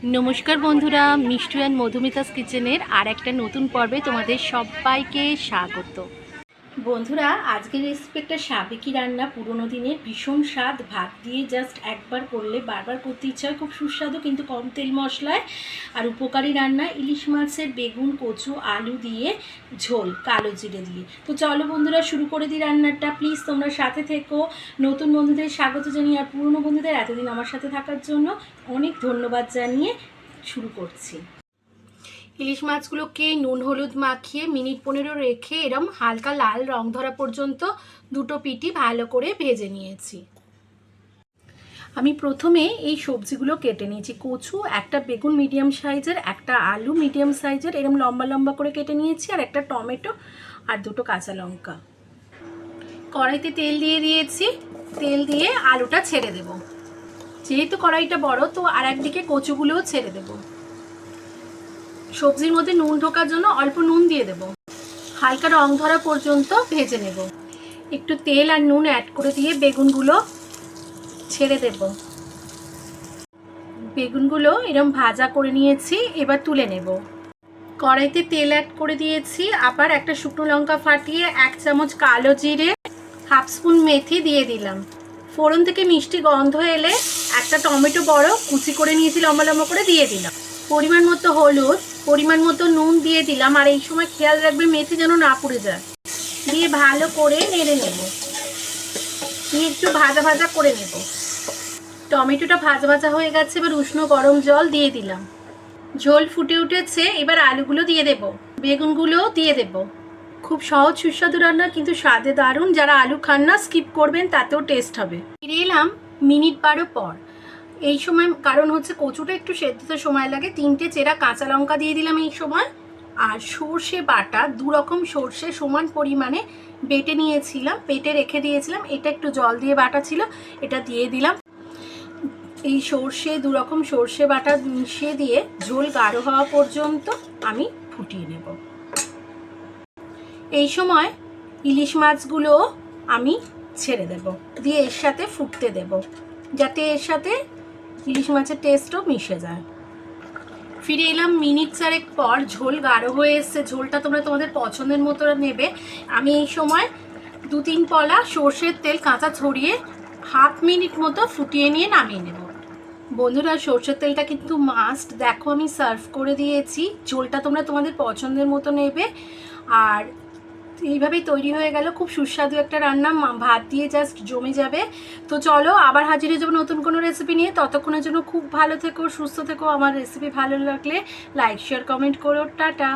নমস্কার বন্ধুরা, মিষ্টু অ্যান্ড মধুমিতাস কিচেনের আর একটা নতুন পর্বে তোমাদের সবাইকে স্বাগত। বন্ধুরা, আজকের রেসিপি একটা সাবেকি রান্না, পুরোনো দিনের ভীষণ স্বাদ। ভাত দিয়ে জাস্ট একবার করলে বারবার করতে ইচ্ছা হয়। খুব সুস্বাদু কিন্তু কম তেল মশলায় আর উপকারী রান্না। ইলিশ মাছের বেগুন, কচু, আলু দিয়ে ঝোল, কালো জিরে দিয়ে। তো চলো বন্ধুরা, শুরু করে দিই রান্নাটা। প্লিজ তোমরা সাথে থেকো। নতুন বন্ধুদের স্বাগত জানিয়ে আর পুরনো বন্ধুদের এতদিন আমার সাথে থাকার জন্য অনেক ধন্যবাদ জানিয়ে শুরু করছি। ইলিশ মাছগুলোকে নুন হলুদ মাখিয়ে মিনিট 15 রেখে এরম হালকা লাল রং ধরা পর্যন্ত দুটো পিঠই ভালো করে ভেজে নিয়েছি। আমি প্রথমে এই সবজিগুলো কেটে নিয়েছি। কচু, একটা বেগুন মিডিয়াম সাইজের, একটা আলু মিডিয়াম সাইজের এরম লম্বা লম্বা করে কেটে নিয়েছি, আর একটা টমেটো আর দুটো কাঁচা লঙ্কা। কড়াইতে তেল দিয়ে দিয়েছি। তেল দিয়ে আলুটা ছেড়ে দেব। যেহেতু কড়াইটা বড়, তো আর একদিকে কচুগুলোও ছেড়ে দেব। সবজির মধ্যে নুন ঢোকার জন্য অল্প নুন দিয়ে দেব। হালকা রং ধরা পর্যন্ত ভেজে নেব। একটু তেল আর নুন অ্যাড করে দিয়ে বেগুনগুলো ছেড়ে দেব। বেগুনগুলো এরকম ভাজা করে নিয়েছি, এবার তুলে নেব। কড়াইতে তেল অ্যাড করে দিয়েছি। আবার একটা শুকনো লঙ্কা ফাটিয়ে 1 চামচ কালো জিরে, হাফ স্পুন মেথি দিয়ে দিলাম। ফোড়ন থেকে মিষ্টি গন্ধ এলে একটা টমেটো বড় কুচি করে নিয়েছি লম্বা লম্বা করে দিয়ে দিলাম। পরিমাণ মতো হলুদ, পরিমাণ মতো নুন দিয়ে দিলাম। আর এই সময় খেয়াল রাখবে মেথি যেন না পুড়ে যায়। দিয়ে ভালো করে নেড়ে নেব। দিয়ে একটু ভাজা ভাজা করে নেব। টমেটোটা ভাজা ভাজা হয়ে গেছে, এবার উষ্ণ গরম জল দিয়ে দিলাম। ঝোল ফুটে উঠেছে, এবার আলুগুলো দিয়ে দেব, বেগুনগুলোও দিয়ে দেব। খুব সহজ সুস্বাদু রান্না, কিন্তু স্বাদে দারুণ। যারা আলু খান না স্কিপ করবেন, তাতেও টেস্ট হবে। ফিরে এলাম মিনিট 12 পর। এই সময় কারণ হচ্ছে কচুটা একটু সেদ্ধতে সময় লাগে। 3টে চেরা কাঁচা লঙ্কা দিয়ে দিলাম এই সময়। আর সর্ষে বাটা, 2 রকম সর্ষে সমান পরিমাণে বেটে নিয়েছিলাম, বেটে রেখে দিয়েছিলাম। এটা একটু জল দিয়ে বাটা ছিল, এটা দিয়ে দিলাম। এই সর্ষে 2 রকম সর্ষে বাটা মিশিয়ে দিয়ে ঝোল গাঢ় হওয়া পর্যন্ত আমি ফুটিয়ে নেব। এই সময় ইলিশ মাছগুলো আমি ছেড়ে দেব, দিয়ে এর সাথে ফুটতে দেব, যাতে এর সাথে ইলিশ মাছের টেস্টও মিশে যায়। ফিরে এলাম মিনিট 4 পর। ঝোল গাঢ় হয়ে এসছে। ঝোলটা তোমরা তোমাদের পছন্দের মতো নেবে। আমি এই সময় 2-3 পলা সর্ষের তেল কাঁচা ছড়িয়ে হাফ মিনিট মতো ফুটিয়ে নিয়ে নামিয়ে নেব। বন্ধুরা, সর্ষের তেলটা কিন্তু মাস্ট। দেখো আমি সার্ভ করে দিয়েছি। ঝোলটা তোমরা তোমাদের পছন্দের মতো নেবে। আর এইভাবেই তৈরি হয়ে গেল খুব সুস্বাদু একটা রান্না। ভাত দিয়ে জাস্ট জমে যাবে। তো চলো আবার হাজির হয়ে যাবো নতুন কোনো রেসিপি নিয়ে। ততক্ষণের জন্য খুব ভালো থেকো, সুস্থ থেকো। আমার রেসিপি ভালো লাগলে লাইক শেয়ার কমেন্ট করো। টাটা।